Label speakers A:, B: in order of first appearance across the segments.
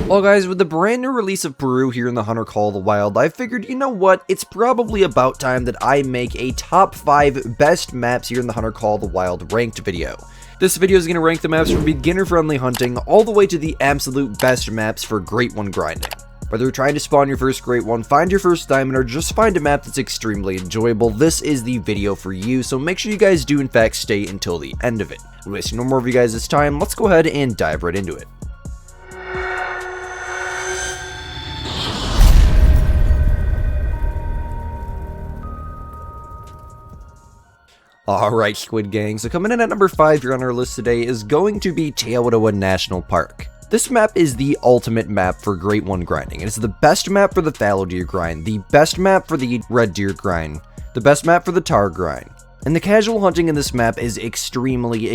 A: Well guys, with the brand new release of Peru here in the Hunter Call of the Wild, I figured, you know what, it's probably about time that I make a top 5 best maps here in the Hunter Call of the Wild ranked video. This video is going to rank the maps from beginner-friendly hunting all the way to the absolute best maps for Great One grinding. Whether you're trying to spawn your first Great One, find your first diamond, or just find a map that's extremely enjoyable, this is the video for you, so make sure you guys do in fact stay until the end of it. Wasting no more of you guys' time, let's go ahead and dive right into it. Alright, Squid Gang, so coming in at number 5 here on our list today is going to be COTW National Park. This map is the ultimate map for Great One grinding. It is the best map for the fallow deer grind, the best map for the red deer grind, the best map for the tar grind. And the casual hunting in this map is extremely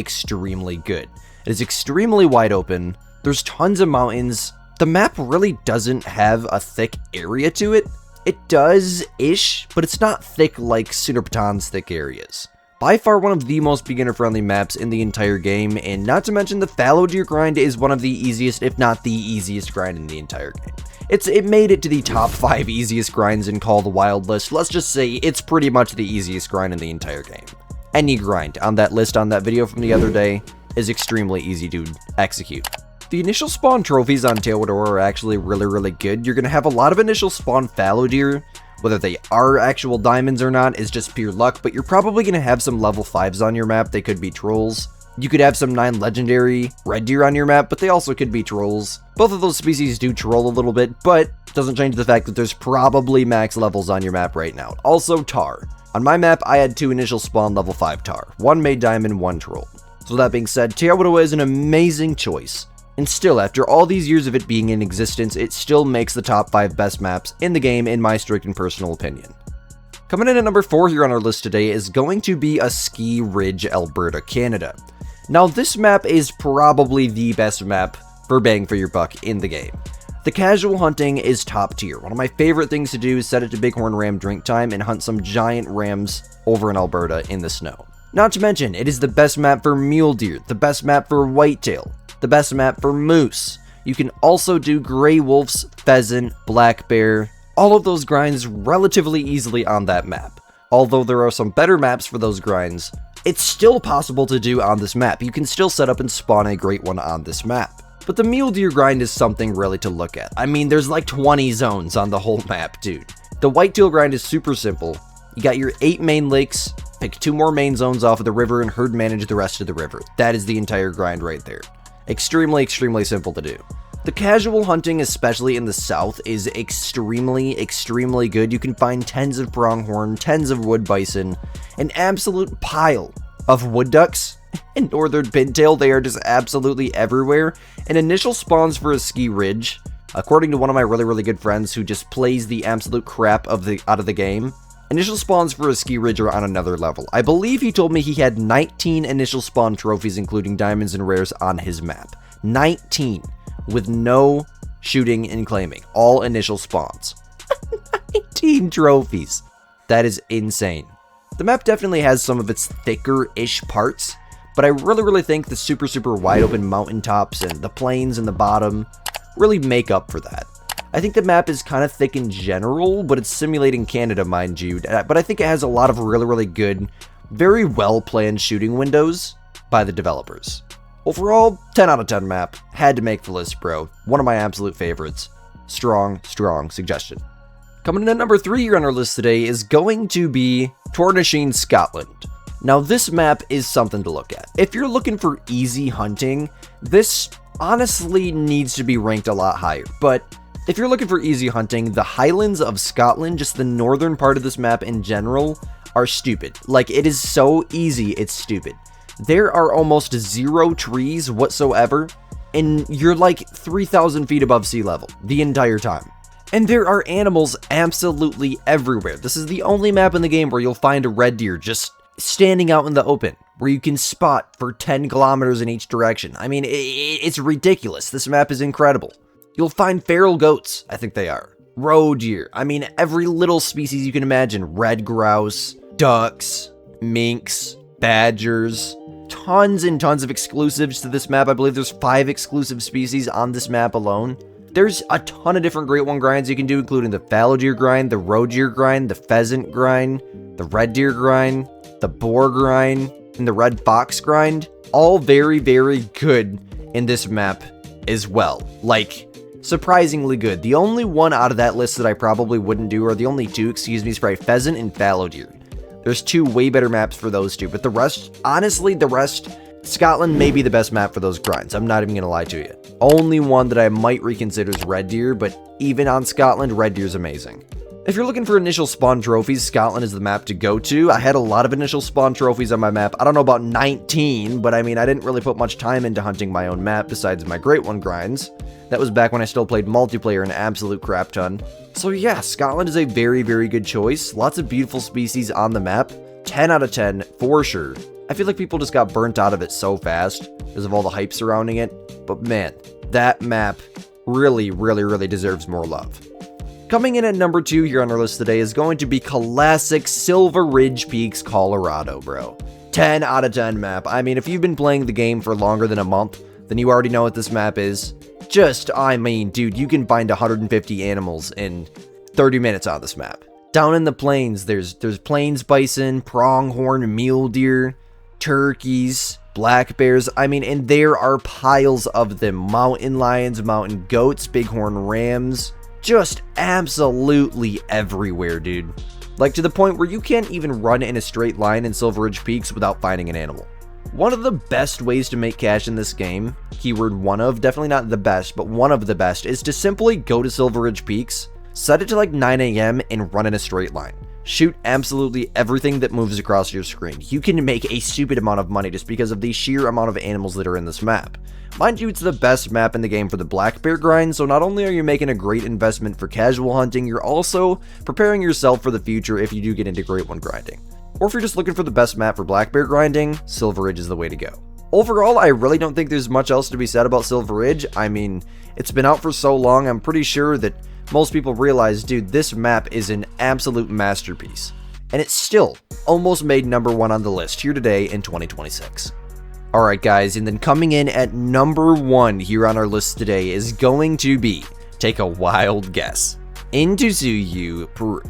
A: good. It is extremely wide open, there's tons of mountains. The map really doesn't have a thick area to it. It does-ish, but it's not thick like Sunderpatan's thick areas. By far one of the most beginner-friendly maps in the entire game, and not to mention the fallow deer grind is one of the easiest, if not the easiest grind in the entire game. It made it to the top 5 easiest grinds in Call of the Wild list. Let's just say it's pretty much the easiest grind in the entire game. Any grind on that list on that video from the other day is extremely easy to execute. The initial spawn trophies on COTW are actually really good. You're going to have a lot of initial spawn fallow deer. Whether they are actual diamonds or not is just pure luck, but you're probably going to have some level 5s on your map. They could be trolls. You could have some 9 legendary red deer on your map, but they also could be trolls. Both of those species do troll a little bit, but doesn't change the fact that there's probably max levels on your map right now. Also tar. On my map, I had 2 initial spawn level 5 tar. 1 made diamond, 1 troll. So that being said, COTW is an amazing choice. And still, after all these years of it being in existence, it still makes the top 5 best maps in the game in my strict and personal opinion. Coming in at number 4 here on our list today is going to be a Ski Ridge, Alberta, Canada. Now this map is probably the best map for bang for your buck in the game. The casual hunting is top tier. One of my favorite things to do is set it to bighorn ram drink time and hunt some giant rams over in Alberta in the snow. Not to mention, it is the best map for mule deer, the best map for whitetail, the best map for moose. You can also do gray wolves, pheasant, black bear, all of those grinds relatively easily on that map. Although there are some better maps for those grinds, it's still possible to do on this map. You can still set up and spawn a great one on this map. But the mule deer grind is something really to look at. I mean, there's like 20 zones on the whole map, dude. The whitetail grind is super simple. You got your 8 main lakes, pick 2 more main zones off of the river and herd manage the rest of the river. That is the entire grind right there. Extremely simple to do. The casual hunting, especially in the south, is extremely good. You can find tens of pronghorn, tens of wood bison, an absolute pile of wood ducks and northern pintail. They are just absolutely everywhere. And initial spawns for a ski ridge, according to one of my really good friends who just plays the absolute crap out of the game, initial spawns for a ski ridge are on another level. I believe he told me he had 19 initial spawn trophies, including diamonds and rares, on his map. 19, with no shooting and claiming. All initial spawns. 19 trophies. That is insane. The map definitely has some of its thicker-ish parts, but I really think the super wide open mountaintops and the plains in the bottom really make up for that. I think the map is kind of thick in general, but it's simulating Canada, mind you. But I think it has a lot of really good, very well-planned shooting windows by the developers. Overall, 10 out of 10 map. Had to make the list, bro. One of my absolute favorites. Strong suggestion. Coming in at number 3 here on our list today is going to be Tornasheen, Scotland. Now, this map is something to look at. If you're looking for easy hunting, this honestly needs to be ranked a lot higher, but if you're looking for easy hunting, the Highlands of Scotland, just the northern part of this map in general, are stupid. Like, it is so easy, it's stupid. There are almost 0 trees whatsoever, and you're like 3,000 feet above sea level the entire time. And there are animals absolutely everywhere. This is the only map in the game where you'll find a red deer just standing out in the open, where you can spot for 10 kilometers in each direction. I mean, it's ridiculous. This map is incredible. You'll find feral goats, I think they are. Roe deer. I mean, every little species you can imagine. Red grouse, ducks, minks, badgers. Tons and tons of exclusives to this map. I believe there's 5 exclusive species on this map alone. There's a ton of different Great One grinds you can do, including the fallow deer grind, the roe deer grind, the pheasant grind, the red deer grind, the boar grind, and the red fox grind. All very, very good in this map as well. Like, surprisingly good. The only one out of that list that I probably wouldn't do, or the only two, excuse me, is probably pheasant and fallow deer. There's two way better maps for those two, but the rest, honestly, Scotland may be the best map for those grinds. I'm not even going to lie to you. Only one that I might reconsider is red deer, but even on Scotland, red deer is amazing. If you're looking for initial spawn trophies, Scotland is the map to go to. I had a lot of initial spawn trophies on my map. I don't know about 19, but I mean, I didn't really put much time into hunting my own map besides my Great One grinds. That was back when I still played multiplayer an absolute crap ton. So yeah, Scotland is a very, very good choice. Lots of beautiful species on the map. 10 out of 10 for sure. I feel like people just got burnt out of it so fast because of all the hype surrounding it. But man, that map really, really, really deserves more love. Coming in at number 2 here on our list today is going to be classic Silver Ridge Peaks, Colorado, bro. 10 out of 10 map. I mean, if you've been playing the game for longer than a month, then you already know what this map is. I mean, dude, you can find 150 animals in 30 minutes on this map. Down in the plains, there's plains bison, pronghorn, mule deer, turkeys, black bears. I mean, and there are piles of them. Mountain lions, mountain goats, bighorn rams. Just absolutely everywhere, dude. Like, to the point where you can't even run in a straight line in Silver Ridge Peaks without finding an animal. One of the best ways to make cash in this game, keyword one of, definitely not the best, but one of the best, is to simply go to Silver Ridge Peaks, set it to like 9 a.m. and run in a straight line. Shoot absolutely everything that moves across your screen. You can make a stupid amount of money just because of the sheer amount of animals that are in this map. Mind you, it's the best map in the game for the black bear grind, so not only are you making a great investment for casual hunting, you're also preparing yourself for the future if you do get into Great One grinding. Or if you're just looking for the best map for black bear grinding, Silver Ridge is the way to go. Overall, I really don't think there's much else to be said about Silver Ridge. I mean, it's been out for so long, I'm pretty sure that most people realize, dude, this map is an absolute masterpiece. And it's still almost made number 1 on the list here today in 2026. Alright guys, and then coming in at number 1 here on our list today is going to be, take a wild guess, Intuzuyu, Peru.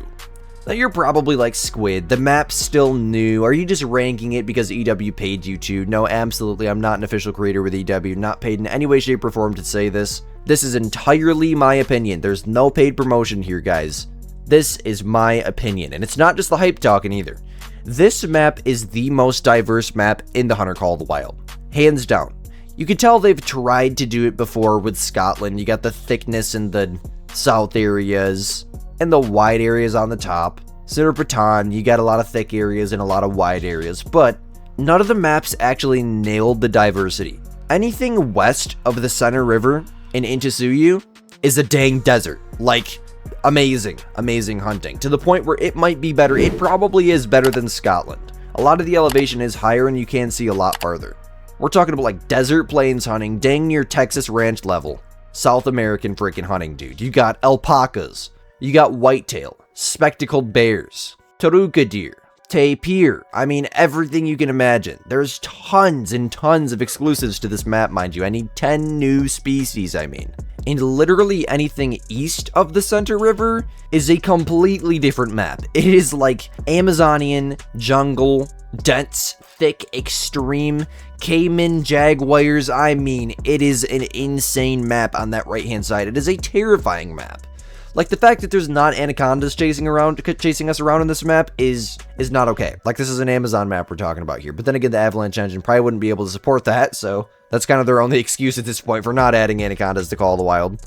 A: Now you're probably like, Squid, the map's still new. Are you just ranking it because EW paid you to? No, absolutely, I'm not an official creator with EW, not paid in any way, shape, or form to say this. This is entirely my opinion. There's no paid promotion here, guys. This is my opinion, and it's not just the hype talking either. This map is the most diverse map in the Hunter Call of the Wild. Hands down. You can tell they've tried to do it before with Scotland. You got the thickness in the south areas and the wide areas on the top. Sir Baton, you got a lot of thick areas and a lot of wide areas, but none of the maps actually nailed the diversity. Anything west of the Center River in Intuzuyu is a dang desert. Like, amazing hunting, to the point where it might be better. It probably is better than Scotland. A lot of the elevation is higher and you can see a lot farther. We're talking about like desert plains hunting, dang near Texas ranch level. South American freaking hunting, dude. You got alpacas, you got whitetail, spectacled bears, taruga deer, tapir. I mean, everything you can imagine. There's tons and tons of exclusives to this map, mind you. I need 10 new species, I mean. And literally anything east of the Center River is a completely different map. It is like Amazonian, jungle, dense, thick, extreme, caiman, jaguars. I mean, it is an insane map on that right-hand side. It is a terrifying map. Like, the fact that there's not anacondas chasing us around in this map is not okay. Like, this is an Amazon map we're talking about here. But then again, the Avalanche engine probably wouldn't be able to support that, so that's kind of their only excuse at this point for not adding anacondas to Call of the Wild.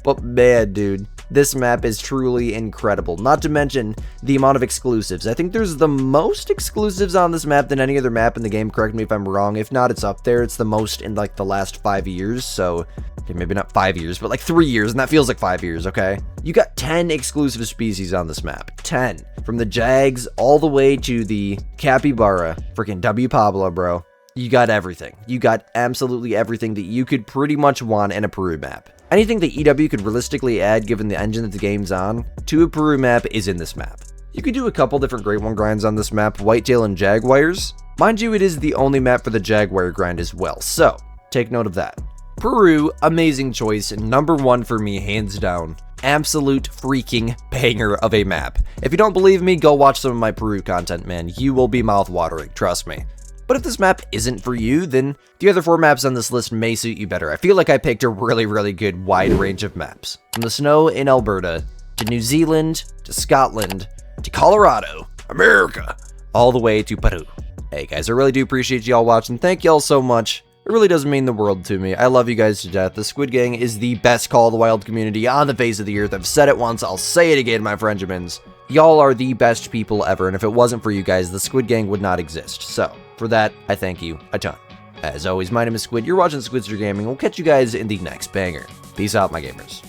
A: But man, dude, this map is truly incredible. Not to mention the amount of exclusives. I think there's the most exclusives on this map than any other map in the game. Correct me if I'm wrong. If not, it's up there. It's the most in like the last 5 years. So, okay, maybe not 5 years, but like 3 years, and that feels like 5 years, okay? You got 10 exclusive species on this map. 10. From the Jags all the way to the Capybara. Freaking W. Pablo, bro. You got everything. You got absolutely everything that you could pretty much want in a Peru map. Anything that EW could realistically add given the engine that the game's on to a Peru map is in this map. You could do a couple different Great One grinds on this map, whitetail and jaguars. Mind you, it is the only map for the jaguar grind as well, so take note of that. Peru, amazing choice, number 1 for me, hands down. Absolute freaking banger of a map. If you don't believe me, go watch some of my Peru content, man. You will be mouth-watering, trust me. But if this map isn't for you, then the other 4 maps on this list may suit you better. I feel like I picked a really good wide range of maps. From the snow in Alberta, to New Zealand, to Scotland, to Colorado, America, all the way to Peru. Hey guys, I really do appreciate y'all watching. Thank y'all so much. It really does mean the world to me. I love you guys to death. The Squid Gang is the best Call of the Wild community on the face of the earth. I've said it once, I'll say it again, my Frenchmans. Y'all are the best people ever, and if it wasn't for you guys, the Squid Gang would not exist. So, for that, I thank you a ton. As always, my name is Squid, you're watching Squidster Gaming, we'll catch you guys in the next banger. Peace out, my gamers.